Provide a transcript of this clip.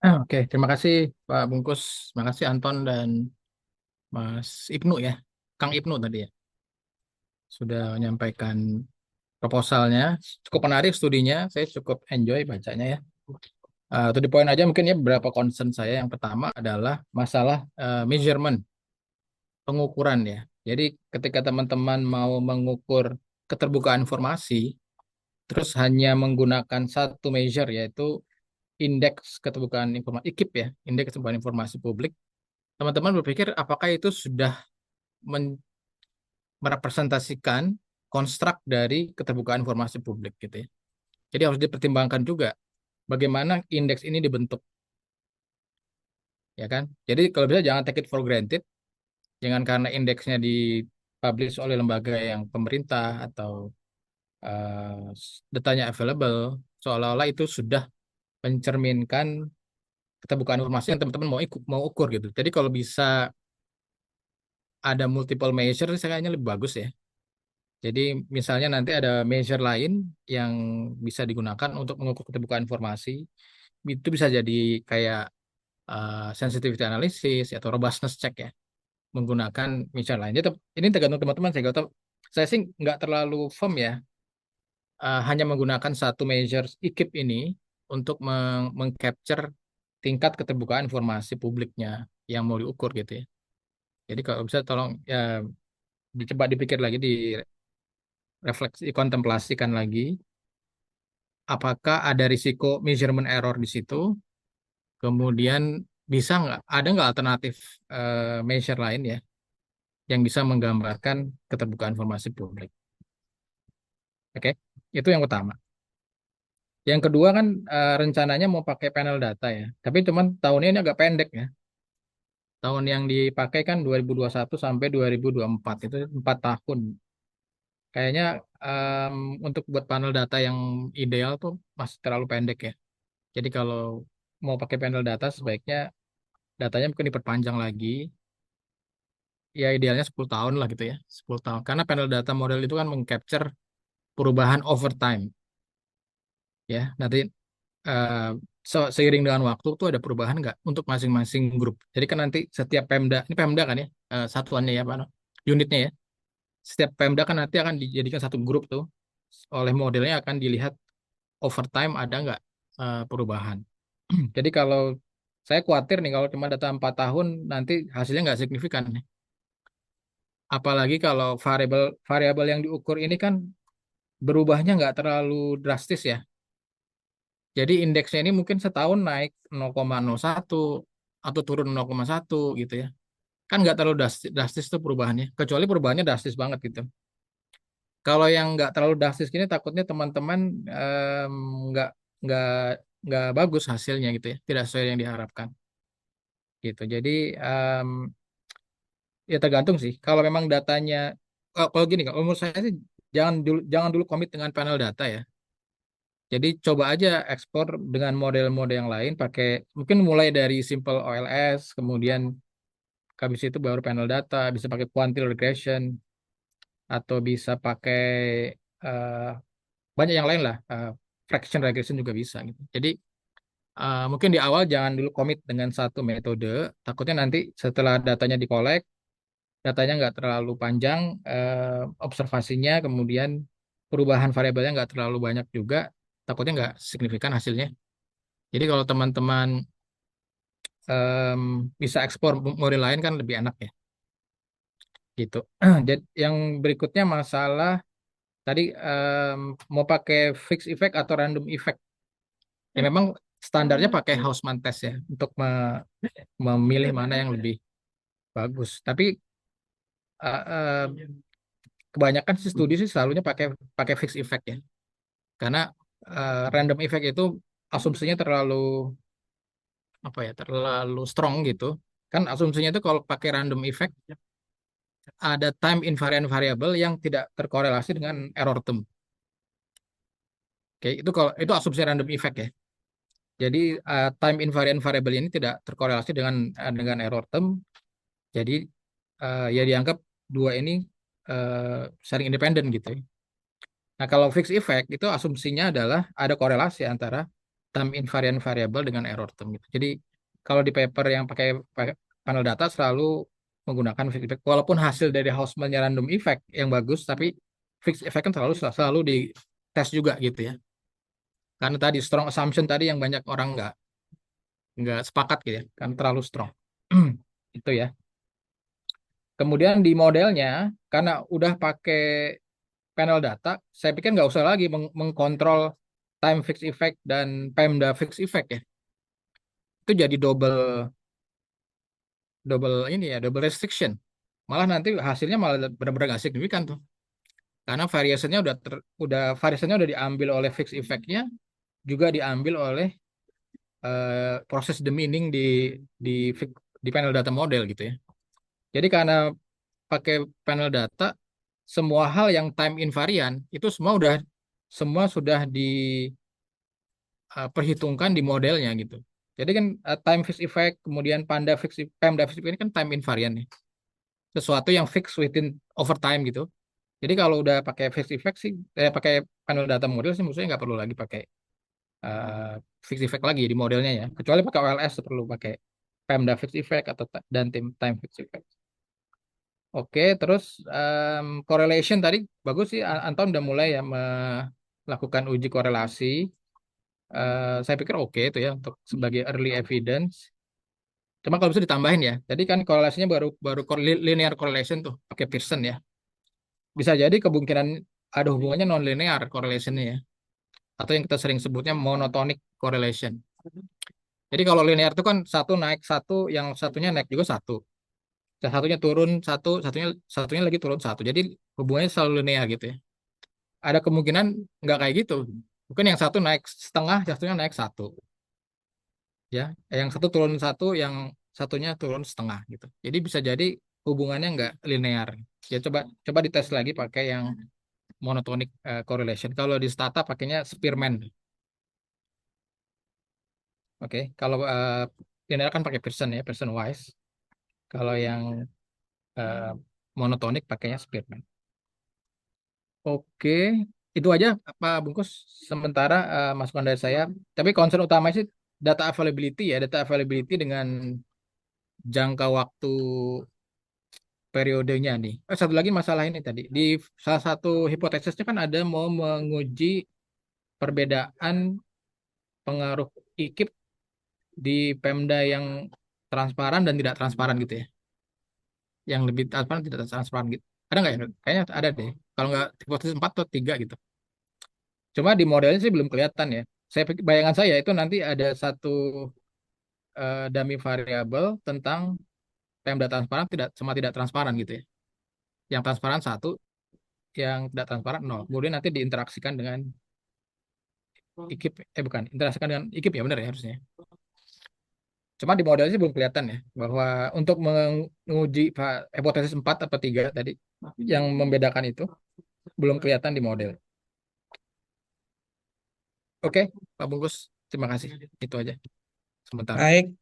Oke, terima kasih Pak Bungkus, terima kasih Anton dan Mas Ibnu ya, Kang Ibnu tadi ya, sudah menyampaikan proposalnya. Cukup menarik studinya, saya cukup enjoy bacanya ya. To the point aja mungkin ya beberapa concern saya. Yang pertama adalah masalah measurement, pengukuran ya. Jadi ketika teman-teman mau mengukur keterbukaan informasi, terus hanya menggunakan satu measure yaitu indeks keterbukaan informasi, IKIP ya, indeks keterbukaan informasi publik. Teman-teman berpikir apakah itu sudah merepresentasikan konstruk dari keterbukaan informasi publik gitu ya. Jadi harus dipertimbangkan juga bagaimana indeks ini dibentuk, ya kan? Jadi kalau bisa jangan take it for granted, jangan karena indeksnya dipublish oleh lembaga yang pemerintah atau datanya available, seolah-olah itu sudah mencerminkan keterbukaan informasi yang teman-teman mau ukur gitu. Jadi kalau bisa ada multiple measure, saya kayaknya lebih bagus ya. Jadi misalnya nanti ada measure lain yang bisa digunakan untuk mengukur keterbukaan informasi. Itu bisa jadi kayak sensitivity analysis atau robustness check ya. Menggunakan measure lain. Jadi, ini tergantung teman-teman. Saya sih nggak terlalu firm ya. Hanya menggunakan satu measure IKIP ini untuk mengcapture tingkat keterbukaan informasi publiknya yang mau diukur gitu ya. Jadi kalau bisa tolong ya dicoba dipikir lagi, direfleksi, kontemplasikan lagi apakah ada risiko measurement error di situ. Kemudian ada nggak alternatif measure lain ya yang bisa menggambarkan keterbukaan informasi publik. Oke, itu yang utama. Yang kedua kan rencananya mau pakai panel data ya, tapi cuman tahunnya ini agak pendek ya. Tahun yang dipakai kan 2021 sampai 2024, itu 4 tahun. Kayaknya em, untuk buat panel data yang ideal tuh masih terlalu pendek ya. Jadi kalau mau pakai panel data sebaiknya datanya mungkin diperpanjang lagi. Ya idealnya 10 tahun lah gitu ya. 10 tahun. Karena panel data model itu kan mengcapture perubahan over time. Ya, nanti eh, seiring dengan waktu tuh ada perubahan nggak untuk masing-masing grup. Jadi kan nanti setiap Pemda, ini Pemda kan ya, satuannya ya Pak, no? Unitnya ya. Setiap Pemda kan nanti akan dijadikan satu grup tuh. Oleh modelnya akan dilihat over time ada nggak perubahan. Jadi kalau saya khawatir nih kalau cuma data 4 tahun nanti hasilnya nggak signifikan nih. Apalagi kalau variabel variabel yang diukur ini kan berubahnya nggak terlalu drastis ya. Jadi indeksnya ini mungkin setahun naik 0,01 atau turun 0,1 gitu ya. Kan nggak terlalu drastis, drastis tuh perubahannya. Kecuali perubahannya drastis banget gitu. Kalau yang nggak terlalu drastis gini takutnya teman-teman em, nggak nggak nggak bagus hasilnya gitu ya. Tidak sesuai yang diharapkan gitu. Jadi em, ya tergantung sih. Kalau memang datanya, kalau gini, kalau menurut saya sih jangan dulu komit dengan panel data ya. Jadi coba aja ekspor dengan model-model yang lain, pakai mungkin mulai dari simple OLS, kemudian habis itu baru panel data, bisa pakai quantile regression atau bisa pakai eh, banyak yang lain lah, fraction regression juga bisa gitu. Jadi mungkin di awal jangan dulu komit dengan satu metode, takutnya nanti setelah datanya dikolek, datanya nggak terlalu panjang, observasinya, kemudian perubahan variabelnya nggak terlalu banyak juga, takutnya nggak signifikan hasilnya. Jadi kalau teman-teman em, bisa ekspor model lain kan lebih enak ya, gitu. Jadi yang berikutnya masalah tadi mau pakai fixed effect atau random effect. Ya memang standarnya pakai Houseman test ya untuk memilih mana yang lebih bagus. Tapi eh, kebanyakan sih studi sih selalunya pakai pakai fixed effect ya. Karena random effect itu asumsinya terlalu apa ya, terlalu strong gitu. Kan asumsinya itu kalau pakai random effect ada time invariant variable yang tidak terkorelasi dengan error term. Oke, itu kalau itu asumsi random effect ya. Jadi time invariant variable ini tidak terkorelasi dengan error term. Jadi ya dianggap dua ini saling independen gitu ya. Nah, kalau fixed effect itu asumsinya adalah ada korelasi antara time invariant variable dengan error term gitu. Jadi kalau di paper yang pakai panel data selalu menggunakan fixed effect. Walaupun hasil dari Hausman random effect yang bagus, tapi fixed effect kan selalu selalu di tes juga gitu ya. Karena tadi strong assumption tadi yang banyak orang nggak sepakat gitu ya, kan terlalu strong. Itu ya. Kemudian di modelnya, karena udah pakai panel data, saya pikir nggak usah lagi mengkontrol time fixed effect dan pemda fixed effect ya. Itu jadi double double ini ya, double restriction. Malah nanti hasilnya malah benar-benar nggak signifikan tuh. Karena variasinya udah diambil oleh fixed effect-nya, juga diambil oleh proses the meaning di di panel data model gitu ya. Jadi karena pakai panel data, semua hal yang time invariant itu semua sudah diperhitungkan di modelnya gitu. Jadi kan time fixed effect, kemudian panda fixed effect ini kan time invariant nih. Sesuatu yang fix within over time gitu. Jadi kalau udah pakai fixed effect sih, pakai panel data model sih, maksudnya nggak perlu lagi pakai uh, fixed effect lagi di modelnya ya. Kecuali pakai OLS perlu pakai pemda fixed effect atau dan time fixed effect. Oke, terus correlation tadi bagus sih. Anton udah mulai ya melakukan uji korelasi. Saya pikir oke itu ya untuk sebagai early evidence. Cuma kalau bisa ditambahin ya. Jadi kan korelasinya baru baru linear correlation tuh pakai Pearson ya. Bisa jadi kemungkinan ada hubungannya non linear correlationnya ya. Atau yang kita sering sebutnya monotonic correlation. Jadi kalau linear itu kan satu naik satu, yang satunya naik juga satu. Yang satunya turun satu, satunya lagi turun satu. Jadi hubungannya selalu linear gitu ya. Ada kemungkinan nggak kayak gitu. Mungkin yang satu naik setengah, yang satunya naik satu. Ya, yang satu turun satu, yang satunya turun setengah gitu. Jadi bisa jadi hubungannya nggak linear. Ya coba coba dites lagi pakai yang monotonic correlation. Kalau di Stata pakainya Spearman. Oke, kalau linear kan pakai Pearson ya, Pearson Wise. Kalau yang eh, monotonik pakainya Spearman. Oke, itu aja Pak Bungkus. Sementara masukan dari saya. Tapi concern utama sih data availability dengan jangka waktu periodenya nih. Satu lagi masalah ini tadi. Di salah satu hipotesisnya kan ada mau menguji perbedaan pengaruh IKIP di Pemda yang transparan dan tidak transparan gitu ya. Yang lebih transparan tidak transparan gitu. Ada nggak ya? Kayaknya ada deh. Kalau nggak hipotesis 4 atau 3 gitu. Cuma di modelnya sih belum kelihatan ya. Bayangan saya itu nanti ada satu dummy variabel tentang Pemda transparan tidak transparan gitu ya. Yang transparan satu, yang tidak transparan nol. Kemudian nanti diinteraksikan dengan IKIP, bukan, interaksikan dengan IKIP ya benar ya harusnya. Cuma di modelnya sih belum kelihatan ya bahwa untuk menguji hipotesis 4 atau 3 tadi yang membedakan itu belum kelihatan di model. Oke, Pak Bungkus, terima kasih. Itu aja sementara. Baik,